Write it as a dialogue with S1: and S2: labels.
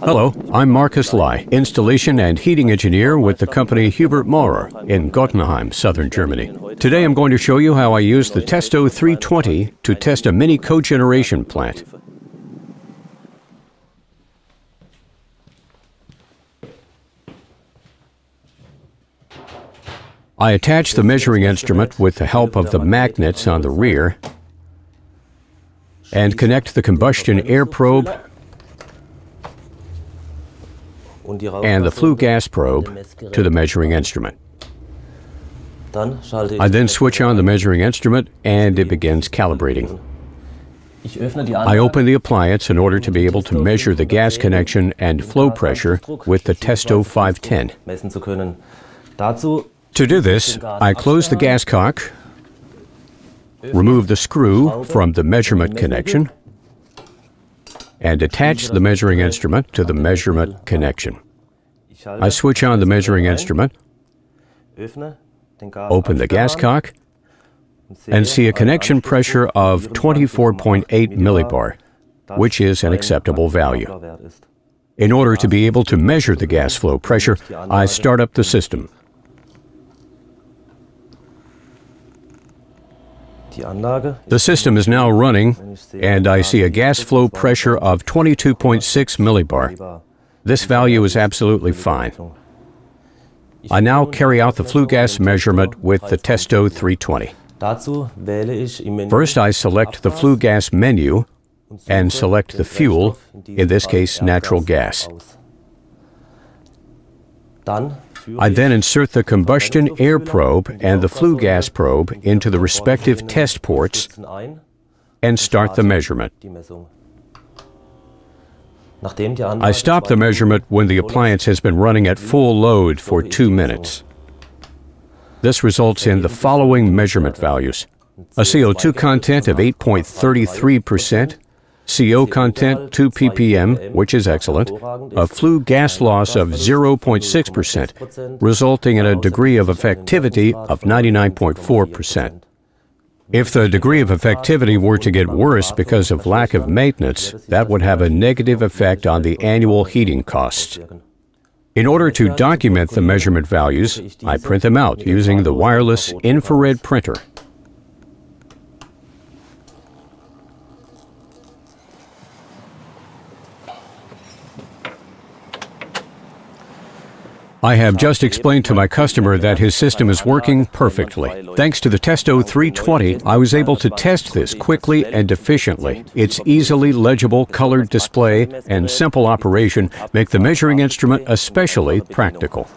S1: Hello, I'm Marcus Lai, installation and heating engineer with the company Hubert Maurer in Gottenheim, southern Germany. Today I'm going to show you how I use the Testo 320 to test a mini cogeneration plant. I attach the measuring instrument with the help of the magnets on the rear and connect the combustion air probe and the flue gas probe to the measuring instrument. I then switch on the measuring instrument and it begins calibrating. I open the appliance in order to be able to measure the gas connection and flow pressure with the Testo 510. To do this, I close the gas cock, remove the screw from the measurement connection, and attach the measuring instrument to the measurement connection. I switch on the measuring instrument, open the gas cock, and see a connection pressure of 24.8 millibar, which is an acceptable value. In order to be able to measure the gas flow pressure, I start up the system. The system is now running, and I see a gas flow pressure of 22.6 millibar. This value is absolutely fine. I now carry out the flue gas measurement with the Testo 320. First, I select the flue gas menu and select the fuel, in this case natural gas. I then insert the combustion air probe and the flue gas probe into the respective test ports and start the measurement. I stop the measurement when the appliance has been running at full load for 2 minutes. This results in the following measurement values: a CO2 content of 8.33%, CO content 2 ppm, which is excellent, a flue gas loss of 0.6%, resulting in a degree of effectivity of 99.4%. If the degree of effectivity were to get worse because of lack of maintenance, that would have a negative effect on the annual heating costs. In order to document the measurement values, I print them out using the wireless infrared printer. I have just explained to my customer that his system is working perfectly. Thanks to the Testo 320, I was able to test this quickly and efficiently. Its easily legible colored display and simple operation make the measuring instrument especially practical.